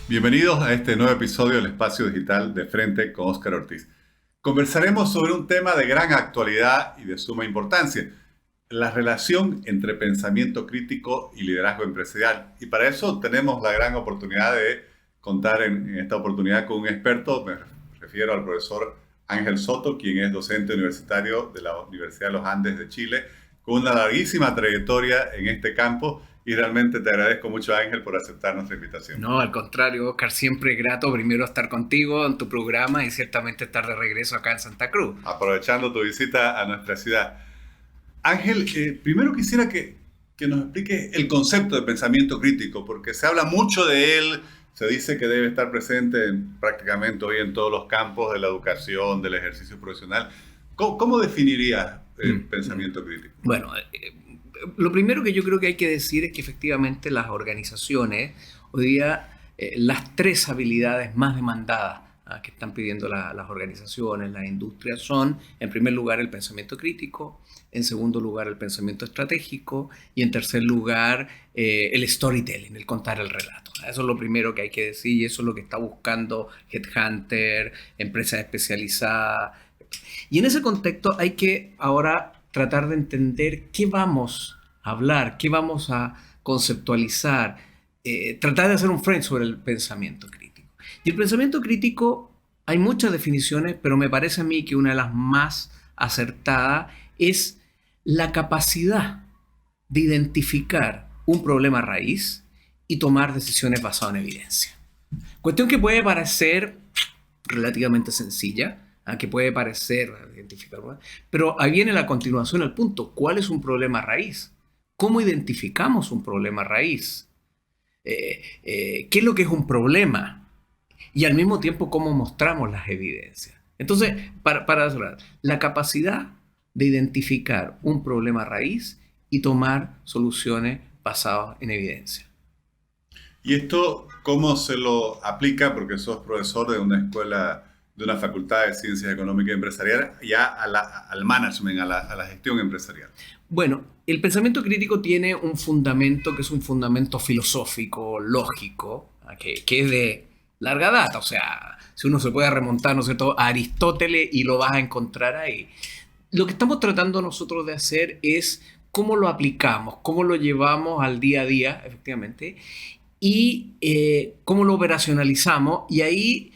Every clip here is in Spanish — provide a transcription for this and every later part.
Bienvenidos a este nuevo episodio del Espacio Digital de Frente con Óscar Ortiz. Conversaremos sobre un tema de gran actualidad y de suma importancia, la relación entre pensamiento crítico y liderazgo empresarial. Y para eso tenemos la gran oportunidad de contar en esta oportunidad con un experto. Me refiero al profesor Ángel Soto, quien es docente universitario de la Universidad de los Andes de Chile, con una larguísima trayectoria en este campo. Y realmente te agradezco mucho, Ángel, por aceptar nuestra invitación. No, al contrario, Oscar, siempre grato primero estar contigo en tu programa y ciertamente estar de regreso acá en Santa Cruz. Aprovechando tu visita a nuestra ciudad. Ángel, primero quisiera que nos explique el concepto de pensamiento crítico, porque se habla mucho de él, se dice que debe estar presente prácticamente hoy en todos los campos de la educación, del ejercicio profesional. ¿Cómo definirías el pensamiento crítico? Bueno, lo primero que yo creo que hay que decir es que efectivamente las organizaciones, hoy día, las tres habilidades más demandadas que están pidiendo las organizaciones, las industrias, son, en primer lugar, el pensamiento crítico, en segundo lugar, el pensamiento estratégico y en tercer lugar, el storytelling, el contar el relato. Eso es lo primero que hay que decir y eso es lo que está buscando Headhunter, empresas especializadas. Y en ese contexto hay que ahora tratar de entender qué vamos a hablar, qué vamos a conceptualizar, tratar de hacer un frame sobre el pensamiento crítico. Y el pensamiento crítico, hay muchas definiciones, pero me parece a mí que una de las más acertadas es la capacidad de identificar un problema raíz y tomar decisiones basadas en evidencia. Cuestión que puede parecer relativamente sencilla, que puede parecer identificar, pero ahí viene la continuación al punto. ¿Cuál es un problema raíz? ¿Cómo identificamos un problema raíz? ¿Qué es lo que es un problema? Y al mismo tiempo, ¿cómo mostramos las evidencias? Entonces, para hablar, la capacidad de identificar un problema raíz y tomar soluciones basadas en evidencia. ¿Y esto cómo se lo aplica? Porque sos profesor de una escuela, de una facultad de Ciencias Económicas y Empresariales, ya al management, a la gestión empresarial. Bueno, el pensamiento crítico tiene un fundamento que es un fundamento filosófico, lógico, que es de larga data. O sea, si uno se puede remontar, ¿no es cierto?, a Aristóteles y lo vas a encontrar ahí. Lo que estamos tratando nosotros de hacer es cómo lo aplicamos, cómo lo llevamos al día a día, efectivamente, y cómo lo operacionalizamos. Y ahí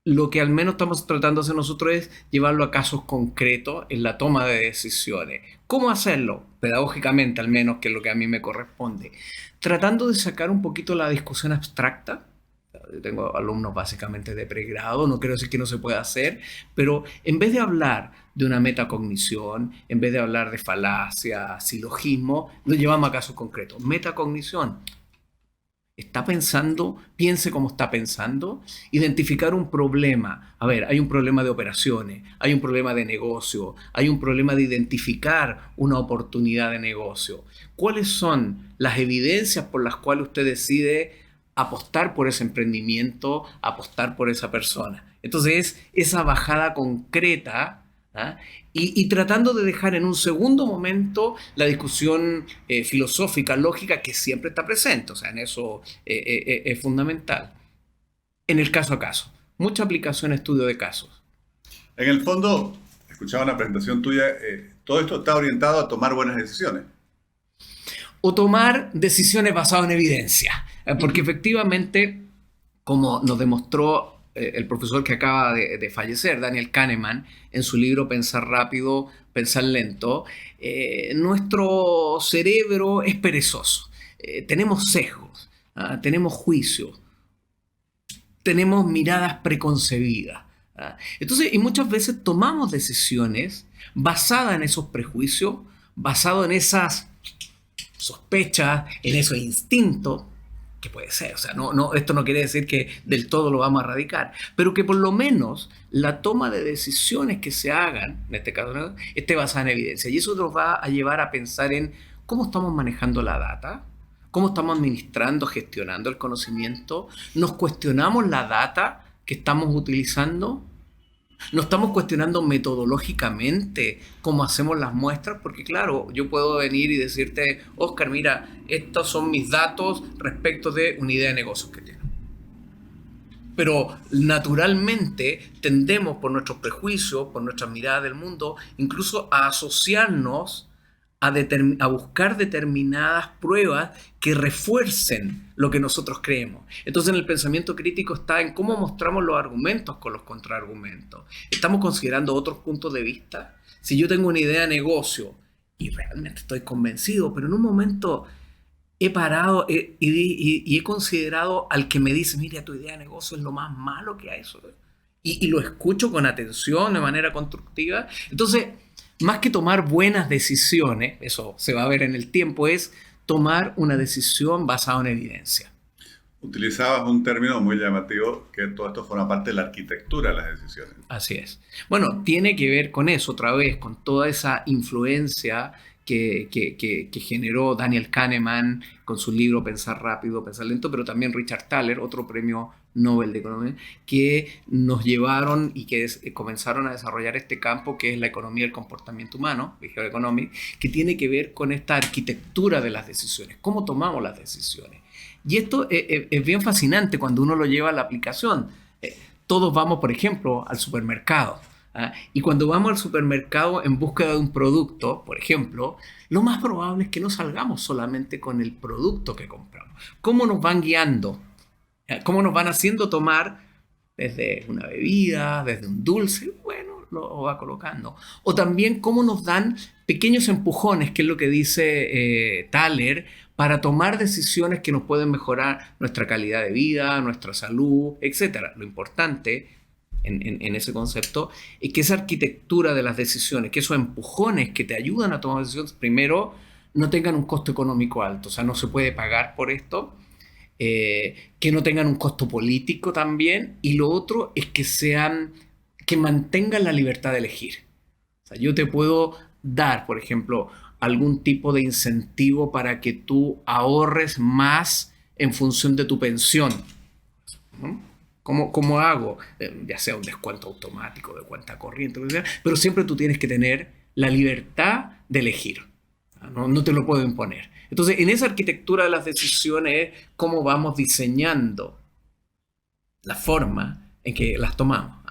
lo que al menos estamos tratando de hacer nosotros es llevarlo a casos concretos en la toma de decisiones. ¿Cómo hacerlo? Pedagógicamente, al menos, que es lo que a mí me corresponde. Tratando de sacar un poquito la discusión abstracta. Yo tengo alumnos básicamente de pregrado, no quiero decir que no se pueda hacer, pero en vez de hablar de una metacognición, en vez de hablar de falacia, silogismo, lo llevamos a casos concretos. Metacognición. Está pensando, piense cómo está pensando, identificar un problema. A ver, hay un problema de operaciones, hay un problema de negocio, hay un problema de identificar una oportunidad de negocio. ¿Cuáles son las evidencias por las cuales usted decide apostar por ese emprendimiento, apostar por esa persona? Entonces, esa bajada concreta, ¿ah? Y tratando de dejar en un segundo momento la discusión filosófica, lógica, que siempre está presente. O sea, en eso es fundamental. En el caso a caso. Mucha aplicación, estudio de casos. En el fondo, escuchaba una presentación tuya, todo esto está orientado a tomar buenas decisiones. O tomar decisiones basadas en evidencia. Porque efectivamente, como nos demostró el profesor que acaba de fallecer, Daniel Kahneman, en su libro Pensar rápido, pensar lento, nuestro cerebro es perezoso. Tenemos sesgos, tenemos juicios, tenemos miradas preconcebidas. Entonces, y muchas veces tomamos decisiones basadas en esos prejuicios, basadas en esas sospechas, en esos instintos, que puede ser, o sea, esto no quiere decir que del todo lo vamos a erradicar, pero que por lo menos la toma de decisiones que se hagan, en este caso, ¿no?, esté basada en evidencia. Y eso nos va a llevar a pensar en cómo estamos manejando la data, cómo estamos administrando, gestionando el conocimiento, nos cuestionamos la data que estamos utilizando. No estamos cuestionando metodológicamente cómo hacemos las muestras, porque claro, yo puedo venir y decirte, Oscar, mira, estos son mis datos respecto de una idea de negocios que tengo. Pero naturalmente tendemos por nuestros prejuicios, por nuestra mirada del mundo, incluso a asociarnos a buscar determinadas pruebas que refuercen lo que nosotros creemos. Entonces, en el pensamiento crítico está en cómo mostramos los argumentos con los contraargumentos. Estamos considerando otros puntos de vista. Si yo tengo una idea de negocio y realmente estoy convencido, pero en un momento he parado y he considerado al que me dice, mira, tu idea de negocio es lo más malo que hay. Y lo escucho con atención, de manera constructiva. Entonces, más que tomar buenas decisiones, eso se va a ver en el tiempo, es tomar una decisión basada en evidencia. Utilizabas un término muy llamativo, que todo esto forma parte de la arquitectura de las decisiones. Así es. Bueno, tiene que ver con eso, otra vez, con toda esa influencia que generó Daniel Kahneman con su libro Pensar rápido, pensar lento, pero también Richard Thaler, otro premio Nobel de Economía, que nos llevaron y que comenzaron a desarrollar este campo que es la economía del comportamiento humano, Behavioral Economics, que tiene que ver con esta arquitectura de las decisiones, cómo tomamos las decisiones. Y esto es bien fascinante cuando uno lo lleva a la aplicación. Todos vamos, por ejemplo, al supermercado. Y cuando vamos al supermercado en búsqueda de un producto, por ejemplo, lo más probable es que no salgamos solamente con el producto que compramos. ¿Cómo nos van guiando? ¿Cómo nos van haciendo tomar desde una bebida, desde un dulce? Bueno, lo va colocando. O también cómo nos dan pequeños empujones, que es lo que dice Thaler, para tomar decisiones que nos pueden mejorar nuestra calidad de vida, nuestra salud, etc. Lo importante en ese concepto es que esa arquitectura de las decisiones, que esos empujones que te ayudan a tomar decisiones, primero, no tengan un costo económico alto, o sea, no se puede pagar por esto, que no tengan un costo político también, y lo otro es que mantengan la libertad de elegir. O sea, yo te puedo dar, por ejemplo, algún tipo de incentivo para que tú ahorres más en función de tu pensión. ¿Cómo hago? Ya sea un descuento automático de cuenta corriente, pero siempre tú tienes que tener la libertad de elegir. No te lo puedo imponer. Entonces, en esa arquitectura de las decisiones es cómo vamos diseñando la forma en que las tomamos.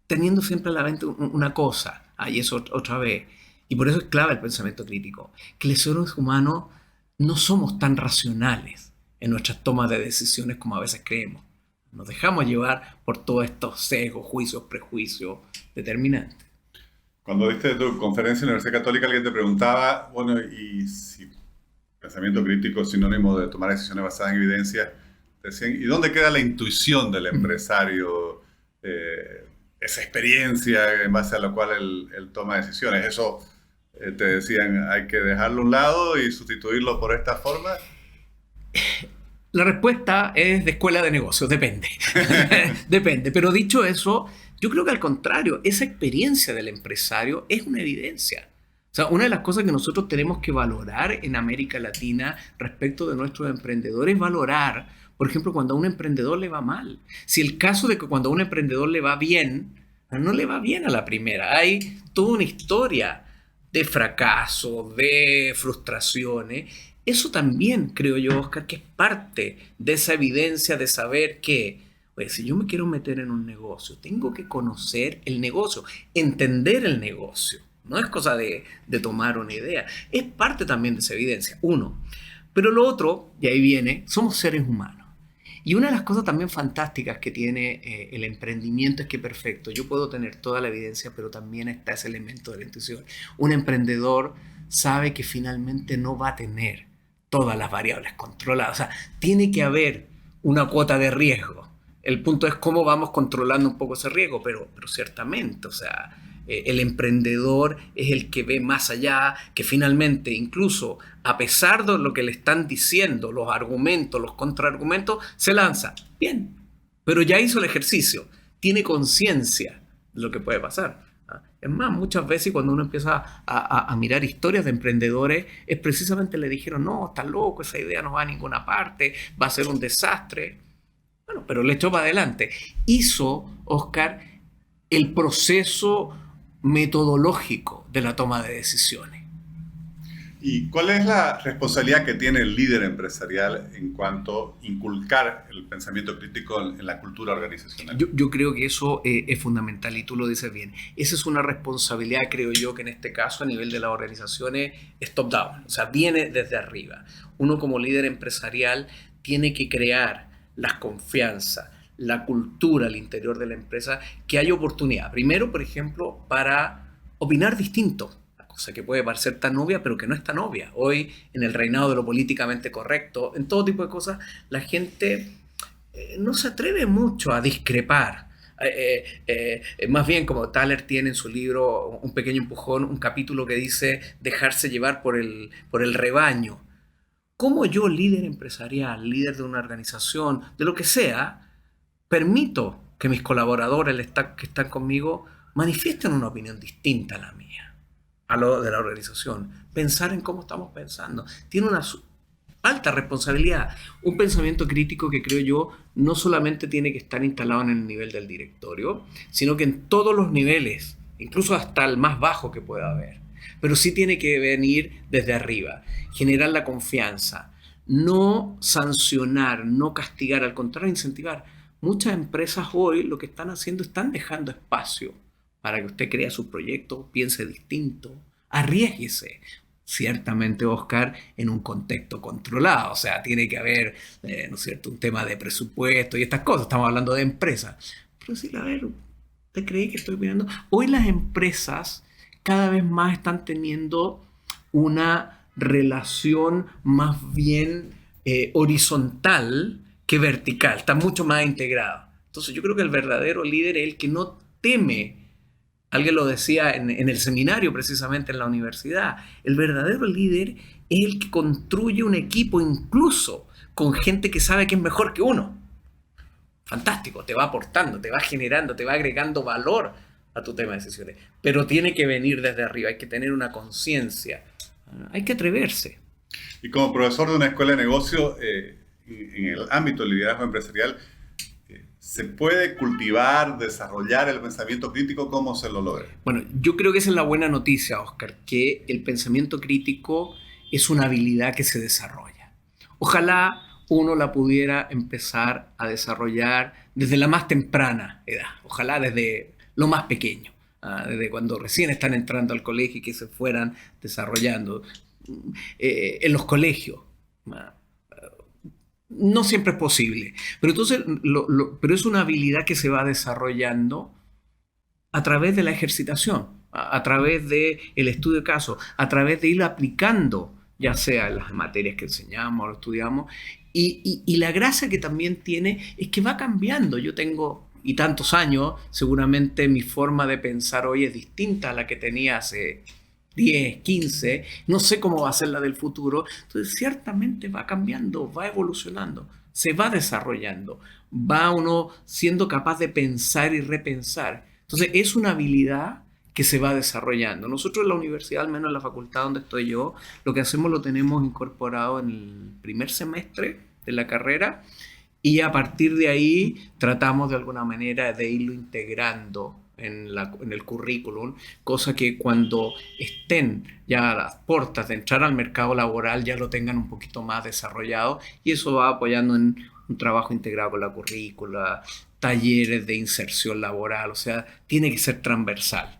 Teniendo siempre a la mente una cosa, y eso otra vez, y por eso es clave el pensamiento crítico, que los seres humanos no somos tan racionales en nuestras tomas de decisiones como a veces creemos. Nos dejamos llevar por todos estos sesgos, juicios, prejuicios determinantes. Cuando diste tu conferencia en la Universidad Católica, alguien te preguntaba, bueno, y si pensamiento crítico es sinónimo de tomar decisiones basadas en evidencia, decían, ¿y dónde queda la intuición del empresario? Esa experiencia en base a la cual él toma decisiones. Eso te decían, hay que dejarlo a un lado y sustituirlo por esta forma. La respuesta es de escuela de negocios, depende. Depende. Pero dicho eso, yo creo que al contrario, esa experiencia del empresario es una evidencia. O sea, una de las cosas que nosotros tenemos que valorar en América Latina respecto de nuestros emprendedores es valorar, por ejemplo, cuando a un emprendedor le va mal. Si el caso de que cuando a un emprendedor le va bien, no le va bien a la primera. Hay toda una historia de fracaso, de frustraciones. Eso también, creo yo, Oscar, que es parte de esa evidencia de saber que, oye, si yo me quiero meter en un negocio, tengo que conocer el negocio, entender el negocio. No es cosa de tomar una idea. Es parte también de esa evidencia, uno. Pero lo otro, y ahí viene, somos seres humanos. Y una de las cosas también fantásticas que tiene el emprendimiento es que, perfecto, yo puedo tener toda la evidencia, pero también está ese elemento de la intuición. Un emprendedor sabe que finalmente no va a tener todas las variables controladas. O sea, tiene que haber una cuota de riesgo. El punto es cómo vamos controlando un poco ese riesgo, pero ciertamente, o sea, el emprendedor es el que ve más allá, que finalmente, incluso a pesar de lo que le están diciendo, los argumentos, los contraargumentos, se lanza. Bien, pero ya hizo el ejercicio, tiene conciencia de lo que puede pasar. Es más, muchas veces cuando uno empieza a mirar historias de emprendedores, es precisamente le dijeron, no, está loco, esa idea no va a ninguna parte, va a ser un desastre. Bueno, pero le echó para adelante. Hizo, Oscar, el proceso metodológico de la toma de decisiones. ¿Y cuál es la responsabilidad que tiene el líder empresarial en cuanto a inculcar el pensamiento crítico en la cultura organizacional? Yo creo que eso es fundamental y tú lo dices bien. Esa es una responsabilidad, creo yo, que en este caso a nivel de las organizaciones es top-down, o sea, viene desde arriba. Uno como líder empresarial tiene que crear la confianza, la cultura al interior de la empresa, que haya oportunidad. Primero, por ejemplo, para opinar distinto. Cosa que puede parecer tan obvia, pero que no es tan obvia. Hoy, en el reinado de lo políticamente correcto, en todo tipo de cosas, la gente no se atreve mucho a discrepar. Más bien, como Thaler tiene en su libro Un pequeño empujón, un capítulo que dice dejarse llevar por el rebaño. ¿Cómo yo, líder empresarial, líder de una organización, de lo que sea, permito que mis colaboradores que están conmigo manifiesten una opinión distinta a la mía, a lo de la organización? Pensar en cómo estamos pensando. Tiene una alta responsabilidad. Un pensamiento crítico que creo yo no solamente tiene que estar instalado en el nivel del directorio, sino que en todos los niveles, incluso hasta el más bajo que pueda haber. Pero sí tiene que venir desde arriba, generar la confianza, no sancionar, no castigar, al contrario, incentivar. Muchas empresas hoy lo que están haciendo, están dejando espacio para que usted crea su proyecto, piense distinto, arriésguese. Ciertamente, Oscar, en un contexto controlado, o sea, tiene que haber, ¿no es cierto?, un tema de presupuesto y estas cosas, estamos hablando de empresas. Pero sí, a ver, ¿usted cree que estoy opinando? Hoy las empresas cada vez más están teniendo una relación más bien horizontal que vertical, está mucho más integrado. Entonces yo creo que el verdadero líder es el que no teme. Alguien lo decía en el seminario, precisamente en la universidad. El verdadero líder es el que construye un equipo incluso con gente que sabe que es mejor que uno. Fantástico, te va aportando, te va generando, te va agregando valor a tu tema de decisiones. Pero tiene que venir desde arriba, hay que tener una conciencia, hay que atreverse. Y como profesor de una escuela de negocio, en el ámbito del liderazgo empresarial, ¿se puede cultivar, desarrollar el pensamiento crítico? ¿Cómo se lo logra? Bueno, yo creo que esa es la buena noticia, Oscar, que el pensamiento crítico es una habilidad que se desarrolla. Ojalá uno la pudiera empezar a desarrollar desde la más temprana edad, ojalá desde lo más pequeño, desde cuando recién están entrando al colegio y que se fueran desarrollando. En los colegios, no siempre es posible, pero entonces pero es una habilidad que se va desarrollando a través de la ejercitación, a través del estudio de casos, a través de ir aplicando, ya sea en las materias que enseñamos o estudiamos, y la gracia que también tiene es que va cambiando. Yo tengo y tantos años, seguramente mi forma de pensar hoy es distinta a la que tenía hace 10, 15, no sé cómo va a ser la del futuro. Entonces ciertamente va cambiando, va evolucionando, se va desarrollando, va uno siendo capaz de pensar y repensar. Entonces es una habilidad que se va desarrollando. Nosotros en la universidad, al menos en la facultad donde estoy yo, lo que hacemos lo tenemos incorporado en el primer semestre de la carrera, y a partir de ahí tratamos de alguna manera de irlo integrando en el currículum, cosa que cuando estén ya a las puertas de entrar al mercado laboral ya lo tengan un poquito más desarrollado, y eso va apoyando en un trabajo integrado con la currícula, talleres de inserción laboral, o sea, tiene que ser transversal.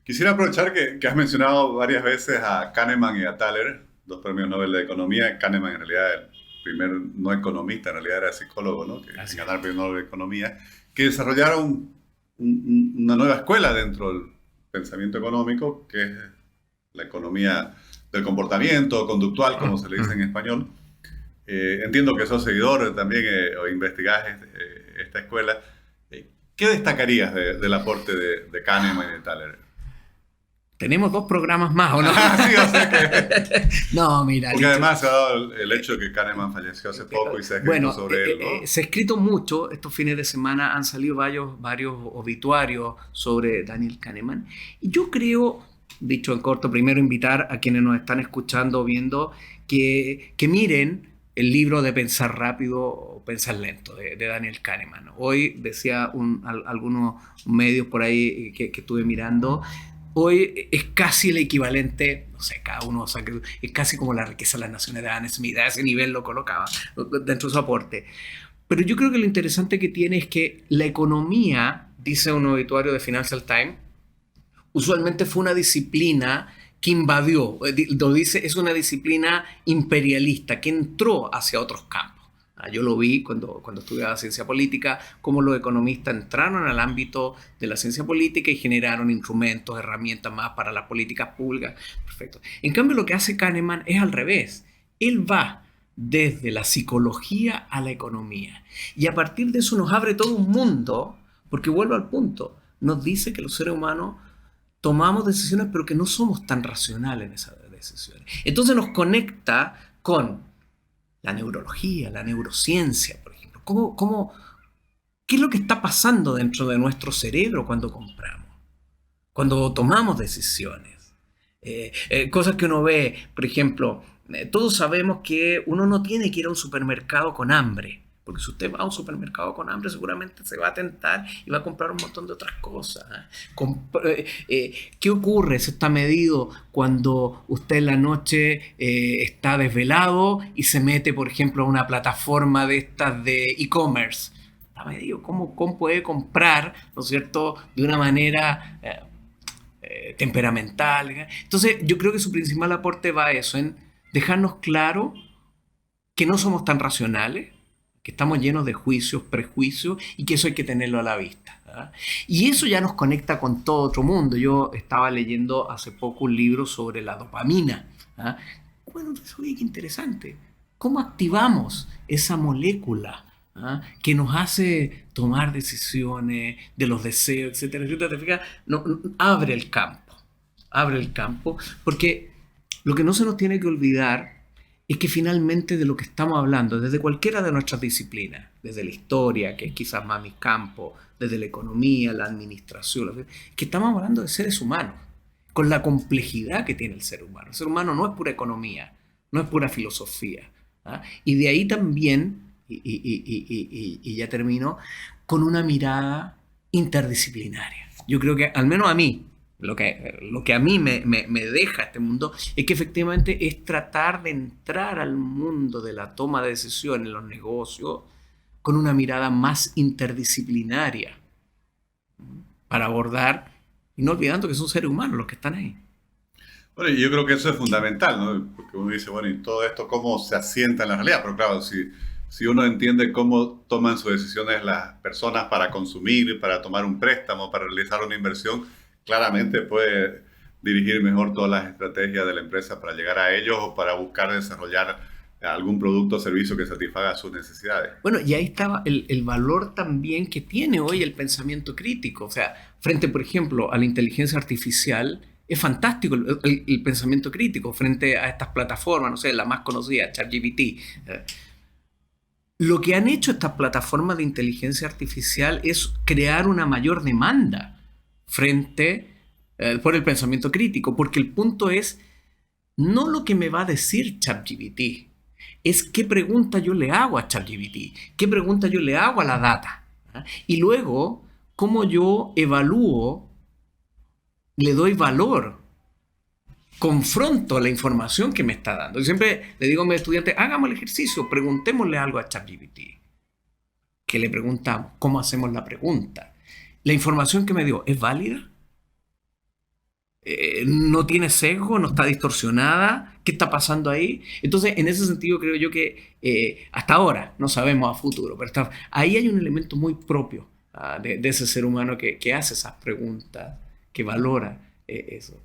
Quisiera aprovechar que has mencionado varias veces a Kahneman y a Thaler, dos premios Nobel de Economía. Kahneman en realidad el primer no economista, en realidad era psicólogo, ¿no?, que ganaron el premio Nobel de Economía, que desarrollaron una nueva escuela dentro del pensamiento económico, que es la economía del comportamiento conductual, como se le dice en español. Entiendo que sos seguidor también o investigás esta escuela. ¿Qué destacarías del aporte de Kahneman y de Thaler? Tenemos 2 programas más, ¿o no? Sí, o sea que... No, mira. Porque además se ha dado el hecho de que Kahneman falleció hace poco y se ha escrito sobre él, ¿no? Se ha escrito mucho. Estos fines de semana han salido varios obituarios sobre Daniel Kahneman. Y yo creo, dicho en corto, primero invitar a quienes nos están escuchando o viendo que miren el libro de Pensar rápido o Pensar lento de Daniel Kahneman. Hoy decía algunos medios por ahí que estuve mirando, hoy es casi el equivalente, no sé, cada uno, o sea, es casi como la riqueza de las naciones de Adam Smith, a ese nivel lo colocaba dentro de su aporte. Pero yo creo que lo interesante que tiene es que la economía, dice un obituario de Financial Times, usualmente fue una disciplina que invadió, lo dice, es una disciplina imperialista que entró hacia otros campos. Yo lo vi cuando estudiaba ciencia política, cómo los economistas entraron al ámbito de la ciencia política y generaron instrumentos, herramientas más para las políticas públicas. Perfecto. En cambio, lo que hace Kahneman es al revés. Él va desde la psicología a la economía. Y a partir de eso nos abre todo un mundo, porque vuelvo al punto, nos dice que los seres humanos tomamos decisiones, pero que no somos tan racionales en esas decisiones. Entonces nos conecta con la neurología, la neurociencia, por ejemplo. ¿Qué es lo que está pasando dentro de nuestro cerebro cuando compramos? Cuando tomamos decisiones. Cosas que uno ve, por ejemplo, todos sabemos que uno no tiene que ir a un supermercado con hambre. Porque si usted va a un supermercado con hambre, seguramente se va a tentar y va a comprar un montón de otras cosas. ¿Qué ocurre? Se está medido cuando usted en la noche está desvelado y se mete, por ejemplo, a una plataforma de estas de e-commerce. Está medido cómo puede comprar, ¿no es cierto?, de una manera temperamental. Entonces, yo creo que su principal aporte va a eso, en dejarnos claro que no somos tan racionales, que estamos llenos de juicios, prejuicios, y que eso hay que tenerlo a la vista, ¿verdad? Y eso ya nos conecta con todo otro mundo. Yo estaba leyendo hace poco un libro sobre la dopamina, ¿verdad? Bueno, oye, qué interesante. ¿Cómo activamos esa molécula, ¿verdad?, que nos hace tomar decisiones de los deseos, etcétera, etcétera? ¿Te fijas? No, abre el campo, porque lo que no se nos tiene que olvidar es que finalmente de lo que estamos hablando, desde cualquiera de nuestras disciplinas, desde la historia, que es quizás más mi campo, desde la economía, la administración, que estamos hablando de seres humanos, con la complejidad que tiene el ser humano. El ser humano no es pura economía, no es pura filosofía, ¿ah? Y de ahí también, y ya termino, con una mirada interdisciplinaria. Yo creo que, al menos a mí, lo que a mí me deja este mundo es que efectivamente es tratar de entrar al mundo de la toma de decisiones en los negocios con una mirada más interdisciplinaria para abordar, y no olvidando que son seres humanos los que están ahí. Bueno, y yo creo que eso es fundamental, ¿no? Porque uno dice, bueno, ¿y todo esto cómo se asienta en la realidad? Pero claro, si uno entiende cómo toman sus decisiones las personas para consumir, para tomar un préstamo, para realizar una inversión, claramente puede dirigir mejor todas las estrategias de la empresa para llegar a ellos o para buscar desarrollar algún producto o servicio que satisfaga sus necesidades. Bueno, y ahí estaba el valor también que tiene hoy el pensamiento crítico. O sea, frente, por ejemplo, a la inteligencia artificial, es fantástico el pensamiento crítico frente a estas plataformas, no sé, la más conocida, ChatGPT. Lo que han hecho estas plataformas de inteligencia artificial es crear una mayor demanda por el pensamiento crítico, porque el punto es no lo que me va a decir ChatGPT, es qué pregunta yo le hago a ChatGPT, qué pregunta yo le hago a la data, ¿eh? Y luego cómo yo evalúo, le doy valor, confronto la información que me está dando. Y siempre le digo a mis estudiantes, hagamos el ejercicio, preguntémosle algo a ChatGPT. ¿Qué le preguntamos? ¿Cómo hacemos la pregunta? ¿La información que me dio es válida? ¿No tiene sesgo? ¿No está distorsionada? ¿Qué está pasando ahí? Entonces, en ese sentido creo yo que hasta ahora, no sabemos a futuro, pero ahí hay un elemento muy propio de ese ser humano que hace esas preguntas, que valora eso.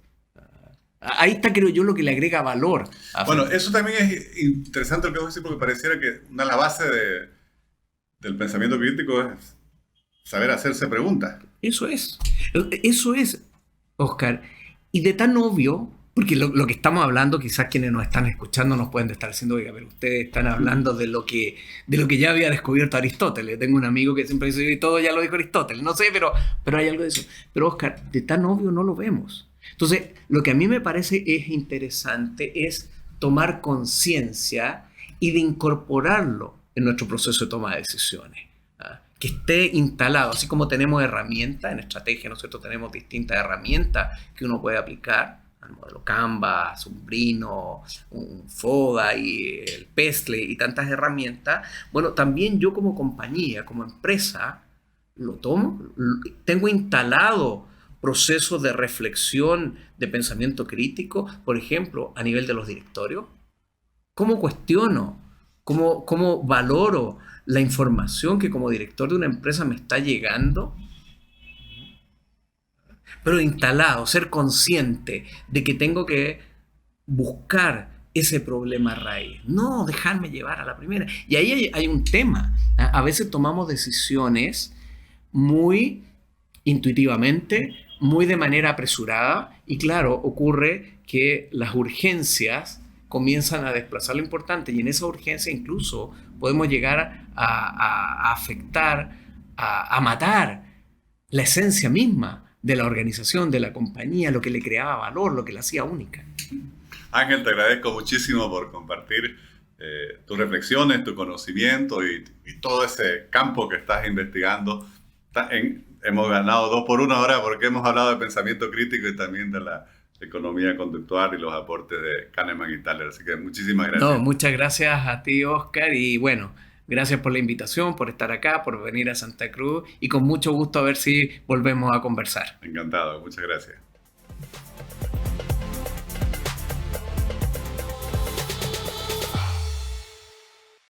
Ahí está, creo yo, lo que le agrega valor. Bueno, eso también es interesante lo que vos decís, porque pareciera que una de las bases del pensamiento crítico es saber hacerse preguntas. Eso es, Oscar. Y de tan obvio, porque lo que estamos hablando, quizás quienes nos están escuchando nos pueden estar diciendo, oiga, pero ustedes están hablando de lo que ya había descubierto Aristóteles. Yo tengo un amigo que siempre dice, y todo ya lo dijo Aristóteles. No sé, pero hay algo de eso. Pero Oscar, de tan obvio no lo vemos. Entonces, lo que a mí me parece es interesante es tomar conciencia y de incorporarlo en nuestro proceso de toma de decisiones. que esté instalado, así como tenemos herramientas en estrategia, ¿no es cierto? Tenemos distintas herramientas que uno puede aplicar, al modelo Canvas, un Brino, un FODA y el Pestle y tantas herramientas. Bueno, también yo como compañía, como empresa, lo tomo, tengo instalado procesos de reflexión, de pensamiento crítico, por ejemplo, a nivel de los directorios. ¿Cómo cuestiono? ¿Cómo valoro la información que como director de una empresa me está llegando? Pero instalado, ser consciente de que tengo que buscar ese problema raíz, no dejarme llevar a la primera. Y ahí hay un tema. A veces tomamos decisiones muy intuitivamente, muy de manera apresurada, y claro, ocurre que las urgencias comienzan a desplazar lo importante, y en esa urgencia incluso podemos llegar a afectar, a matar la esencia misma de la organización, de la compañía, lo que le creaba valor, lo que la hacía única. Ángel, te agradezco muchísimo por compartir tus reflexiones, tu conocimiento y todo ese campo que estás investigando. Hemos ganado 2 por 1 ahora porque hemos hablado de pensamiento crítico y también de la economía conductual y los aportes de Kahneman y Thaler. Así que muchísimas No, gracias. muchas gracias a ti, Oscar, y bueno, gracias por la invitación, por estar acá, por venir a Santa Cruz, y con mucho gusto a ver si volvemos a conversar. Encantado, muchas gracias.